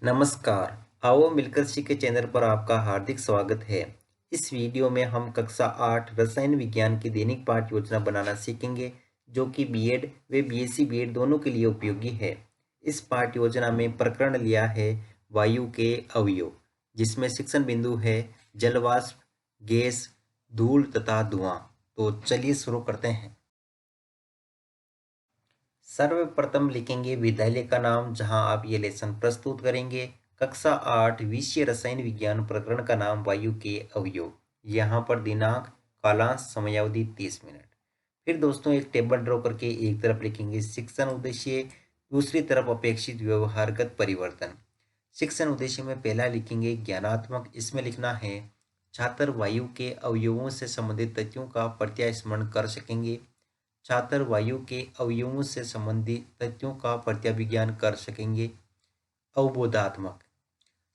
नमस्कार। आओ मिलकर सीखे चैनल पर आपका हार्दिक स्वागत है। इस वीडियो में हम कक्षा 8 रसायन विज्ञान की दैनिक पाठ योजना बनाना सीखेंगे, जो कि बीएड व बीएससी बीएड दोनों के लिए उपयोगी है। इस पाठ योजना में प्रकरण लिया है वायु के अवयव, जिसमें शिक्षण बिंदु है जलवाष्प, गैस, धूल तथा धुआं। तो चलिए शुरू करते हैं। सर्वप्रथम लिखेंगे विद्यालय का नाम जहां आप ये लेसन प्रस्तुत करेंगे। कक्षा 8 विषय रसायन विज्ञान, प्रकरण का नाम वायु के अवयव। यहाँ पर दिनांक, कालांश, समयावधि 30 मिनट। फिर दोस्तों एक टेबल ड्रॉ करके एक तरफ लिखेंगे शिक्षण उद्देश्य, दूसरी तरफ अपेक्षित व्यवहारगत परिवर्तन। शिक्षण उद्देश्य में पहला लिखेंगे ज्ञानात्मक। इसमें लिखना है छात्र वायु के अवयवों से संबंधित तथ्यों का प्रत्यय स्मरण कर सकेंगे। छात्र वायु के अवयवों से संबंधित तथ्यों का प्रत्याभिज्ञान कर सकेंगे। अवबोधात्मक,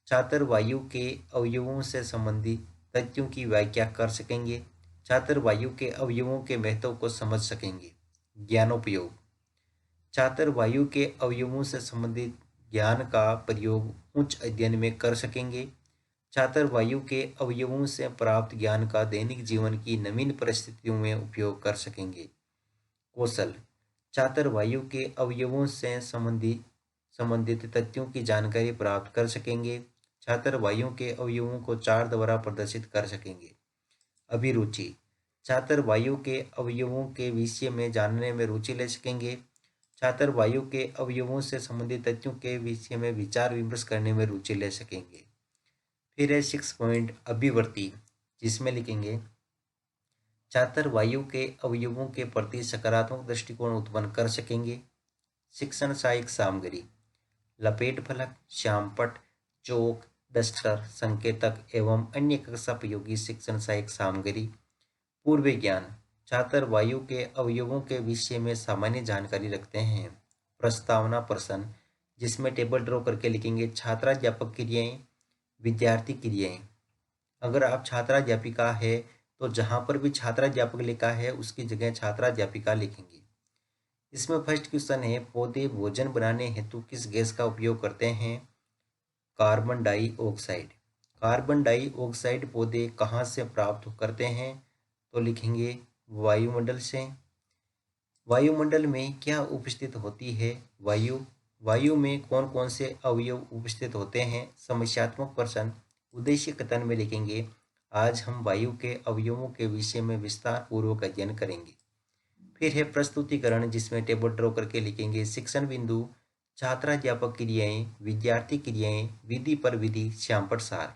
छात्र वायु के अवयवों से संबंधित तथ्यों की व्याख्या कर सकेंगे। छात्र वायु के अवयवों के महत्व को समझ सकेंगे। ज्ञानोपयोग, छात्र वायु के अवयवों से संबंधित ज्ञान का प्रयोग उच्च अध्ययन में कर सकेंगे। छात्र वायु के अवयवों से प्राप्त ज्ञान का दैनिक जीवन की नवीन परिस्थितियों में उपयोग कर सकेंगे। कौशल, छात्र वायु के अवयवों से संबंधित तथ्यों की जानकारी प्राप्त कर सकेंगे। छात्र वायु के अवयवों को चार्ट द्वारा प्रदर्शित कर सकेंगे। अभिरुचि, छात्र वायु के अवयवों के विषय में जानने में रुचि ले सकेंगे। छात्र वायु के अवयवों से संबंधित तथ्यों के विषय में विचार विमर्श करने में रुचि ले सकेंगे। फिर है 6 पॉइंट अभिवर्ती, जिसमें लिखेंगे छात्र वायु के अवयवों के प्रति सकारात्मक दृष्टिकोण उत्पन्न कर सकेंगे। शिक्षण सहायक सामग्री, लपेट फलक, श्यामपट्ट, चौक, डस्टर, संकेतक एवं अन्य कक्षापयोगी शिक्षण सहायक सामग्री। पूर्व ज्ञान, छात्र वायु के अवयवों के विषय में सामान्य जानकारी रखते हैं। प्रस्तावना प्रश्न, जिसमें टेबल ड्रॉ करके लिखेंगे छात्राध्यापक क्रियाएं, विद्यार्थी क्रियाएं। अगर आप छात्राध्यापिका है तो जहां पर भी छात्राध्यापक लिखा है उसकी जगह छात्राध्यापिका लिखेंगे। इसमें फर्स्ट क्वेश्चन है पौधे भोजन बनाने हेतु किस गैस का उपयोग करते हैं? Carbon dioxide. कार्बन डाइऑक्साइड पौधे कहाँ से प्राप्त करते हैं? तो लिखेंगे वायुमंडल से। वायुमंडल में क्या उपस्थित होती है? वायु। वायु में कौन कौन से अवयव उपस्थित होते हैं? समस्यात्मक प्रश्न। उद्देश्य कथन में लिखेंगे आज हम वायु के अवयवों के विषय में विस्तार पूर्वक अध्ययन करेंगे। फिर है प्रस्तुतिकरण, जिसमें टेबल ड्रॉ करके लिखेंगे शिक्षण बिंदु, छात्राध्यापक क्रियाएं, विद्यार्थी क्रियाएं, विधि पर विधि, श्यामपट्ट सार।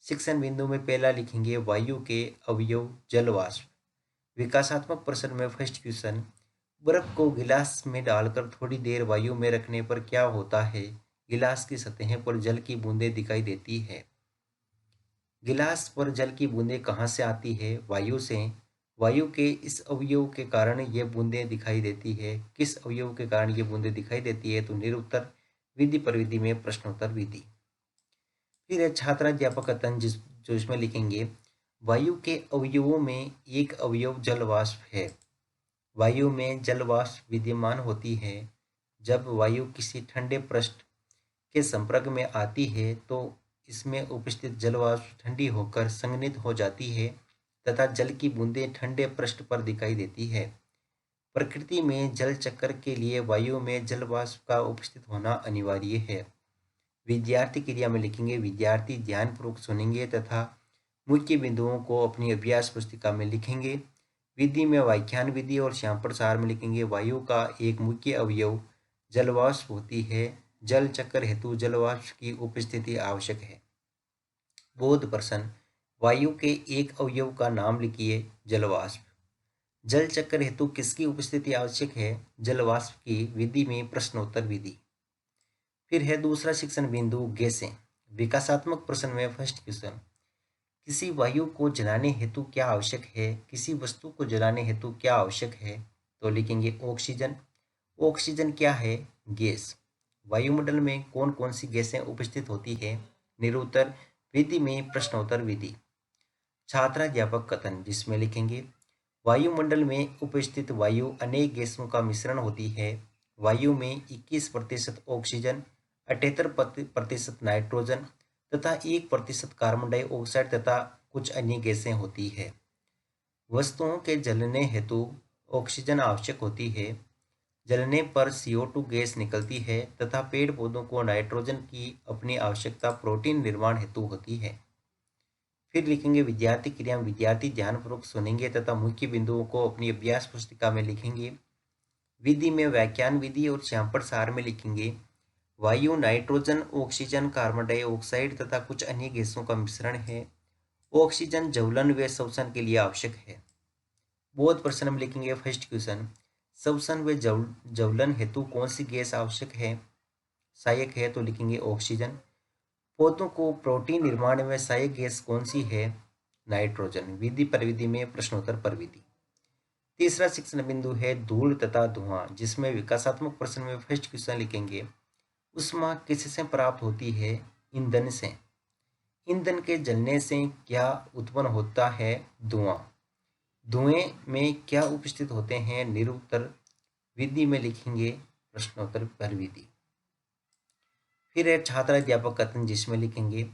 शिक्षण बिंदु में पहला लिखेंगे वायु के अवयव जलवाष्प। विकासात्मक प्रश्न में फर्स्ट क्वेश्चन, बर्फ को गिलास में डालकर थोड़ी देर वायु में रखने पर क्या होता है? गिलास की सतह पर जल की बूंदें दिखाई देती है। गिलास पर जल की बूंदें कहाँ से आती है? वायु से। वायु के इस अवयव के कारण ये बूंदें दिखाई देती है। किस अवयव के कारण ये बूंदें दिखाई देती है? तो निरुत्तर। विधि पर विधि में प्रश्नोत्तर विधि। फिर है छात्राध्यापक कथन, जो इसमें लिखेंगे वायु के अवयवों में एक अवयव जलवाष्प है। वायु में जलवाष्प विद्यमान होती है। जब वायु किसी ठंडे पृष्ठ के संपर्क में आती है तो इसमें उपस्थित जलवाष्प ठंडी होकर संघनित हो जाती है तथा जल की बूंदें ठंडे पृष्ठ पर दिखाई देती है। प्रकृति में जल चक्र के लिए वायु में जलवाष्प का उपस्थित होना अनिवार्य है। विद्यार्थी क्रिया में लिखेंगे विद्यार्थी ध्यानपूर्वक सुनेंगे तथा मुख्य बिंदुओं को अपनी अभ्यास पुस्तिका में लिखेंगे। विधि में व्याख्यान विधि और श्यामपट्ट सार में लिखेंगे वायु का एक मुख्य अवयव जलवाष्प होती है। जल चक्र हेतु जलवाष्प की उपस्थिति आवश्यक है। बोध प्रश्न, वायु के एक अवयव का नाम लिखिए। जलवाष्प। जल चक्र हेतु किसकी उपस्थिति आवश्यक है? जलवाष्प की। विधि में प्रश्नोत्तर विधि। फिर है दूसरा शिक्षण बिंदु गैसें। विकासात्मक प्रश्न में फर्स्ट क्वेश्चन, किसी वायु को जलाने हेतु क्या आवश्यक है? किसी वस्तु को जलाने हेतु क्या आवश्यक है? तो लिखेंगे ऑक्सीजन। ऑक्सीजन क्या है? गैस। वायुमंडल में कौन कौन सी गैसें उपस्थित होती है? निरुत्तर। विधि में प्रश्नोत्तर विधि। छात्राध्यापक कथन, जिसमें लिखेंगे वायुमंडल में उपस्थित वायु अनेक गैसों का मिश्रण होती है। वायु में 21% ऑक्सीजन, 78% नाइट्रोजन तथा 1% कार्बन डाइऑक्साइड तथा कुछ अन्य गैसें होती है। वस्तुओं के जलने हेतु ऑक्सीजन आवश्यक होती है। जलने पर CO2 गैस निकलती है तथा पेड़ पौधों को नाइट्रोजन की अपनी आवश्यकता प्रोटीन निर्माण हेतु होती है। फिर लिखेंगे विद्यार्थी क्रिया। विद्यार्थी ध्यानपूर्वक सुनेंगे तथा मुख्य बिंदुओं को अपनी अभ्यास पुस्तिका में लिखेंगे। विधि में व्याख्यान विधि और श्यामपट सार में लिखेंगे वायु नाइट्रोजन, ऑक्सीजन, कार्बन डाइऑक्साइड तथा कुछ अन्य गैसों का मिश्रण है। ऑक्सीजन ज्वलन व श्वसन के लिए आवश्यक है। बहुत प्रश्न में लिखेंगे फर्स्ट क्वेश्चन, श्वसन व ज्वलन हेतु कौन सी गैस आवश्यक है, सहायक है, तो लिखेंगे ऑक्सीजन। पौधों को प्रोटीन निर्माण में सहायक गैस कौन सी है, नाइट्रोजन। विधि परिविधि में प्रश्नोत्तर परिविधि। तीसरा शिक्षण बिंदु है धूल तथा धुआं, जिसमें विकासात्मक प्रश्न में फर्स्ट क्वेश्चन लिखेंगे ऊष्मा किससे प्राप्त होती है, ईंधन से। ईंधन के जलने से क्या उत्पन्न होता है, धुआं। धुएं में क्या उपस्थित होते हैं, निरुत्तर। विधि में लिखेंगे प्रश्नोत्तर परिविधि। फिर है छात्र अध्यापक कथन, जिसमें लिखेंगे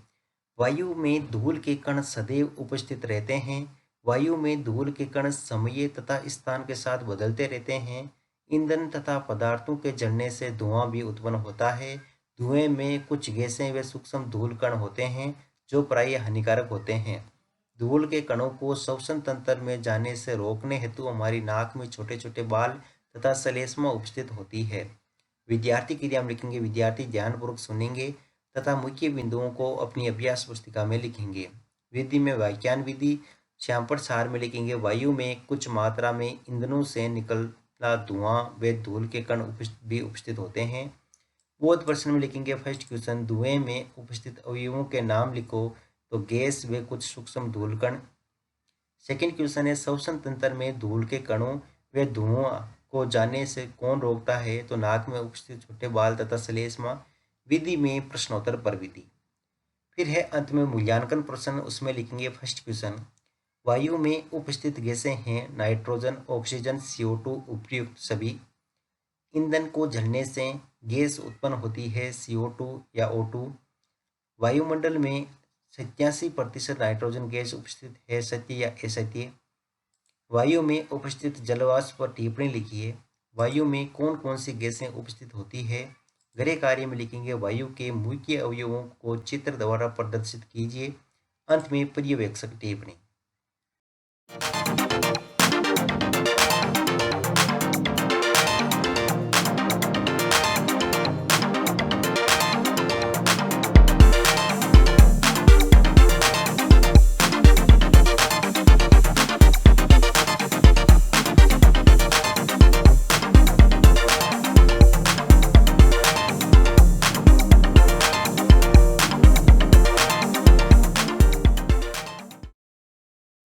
वायु में धूल के कण सदैव उपस्थित रहते हैं। वायु में धूल के कण समय तथा स्थान के साथ बदलते रहते हैं। ईंधन तथा पदार्थों के जलने से धुआं भी उत्पन्न होता है। धुएं में कुछ गैसें व सूक्ष्म धूल कण होते हैं जो प्रायः हानिकारक होते हैं। धूल के कणों को श्वसन तंत्र में जाने से रोकने हेतु हमारी नाक में छोटे छोटे बाल तथा श्लेष्मा उपस्थित होती है। विद्यार्थी क्रिया में लिखेंगे विद्यार्थी ध्यानपूर्वक सुनेंगे तथा मुख्य बिंदुओं को अपनी अभ्यास पुस्तिका में लिखेंगे। विधि में व्याख्यान विधि। श्यामपट सार में लिखेंगे वायु में कुछ मात्रा में ईंधनों से निकलता धुआं व धूल के कण भी उपस्थित होते हैं। बोध प्रश्न में लिखेंगे फर्स्ट क्वेश्चन, धुएं में उपस्थित अवयवों के नाम लिखो, तो गैस व कुछ सूक्ष्म धूल कण। सेकेंड क्वेश्चन है श्वसन तंत्र में धूल के कणों व धुआं को जाने से कौन रोकता है, तो नाक में उपस्थित छोटे बाल तथा श्लेष्मा। विधि में प्रश्नोत्तर परिविधि। फिर है अंत में मूल्यांकन प्रश्न, उसमें लिखेंगे फर्स्ट क्वेश्चन, वायु में उपस्थित गैसें हैं नाइट्रोजन, ऑक्सीजन, CO2 उपयुक्त सभी। ईंधन को जलने से गैस उत्पन्न होती है CO2 या O2। वायुमंडल में 87% नाइट्रोजन गैस उपस्थित है, सत्य या असत्य। वायु में उपस्थित जलवाष्प पर टिप्पणी लिखिए। वायु में कौन कौन सी गैसें उपस्थित होती है। गृह कार्य में लिखेंगे वायु के मुख्य अवयवों को चित्र द्वारा प्रदर्शित कीजिए। अंत में पर्यवेक्षक टिप्पणी।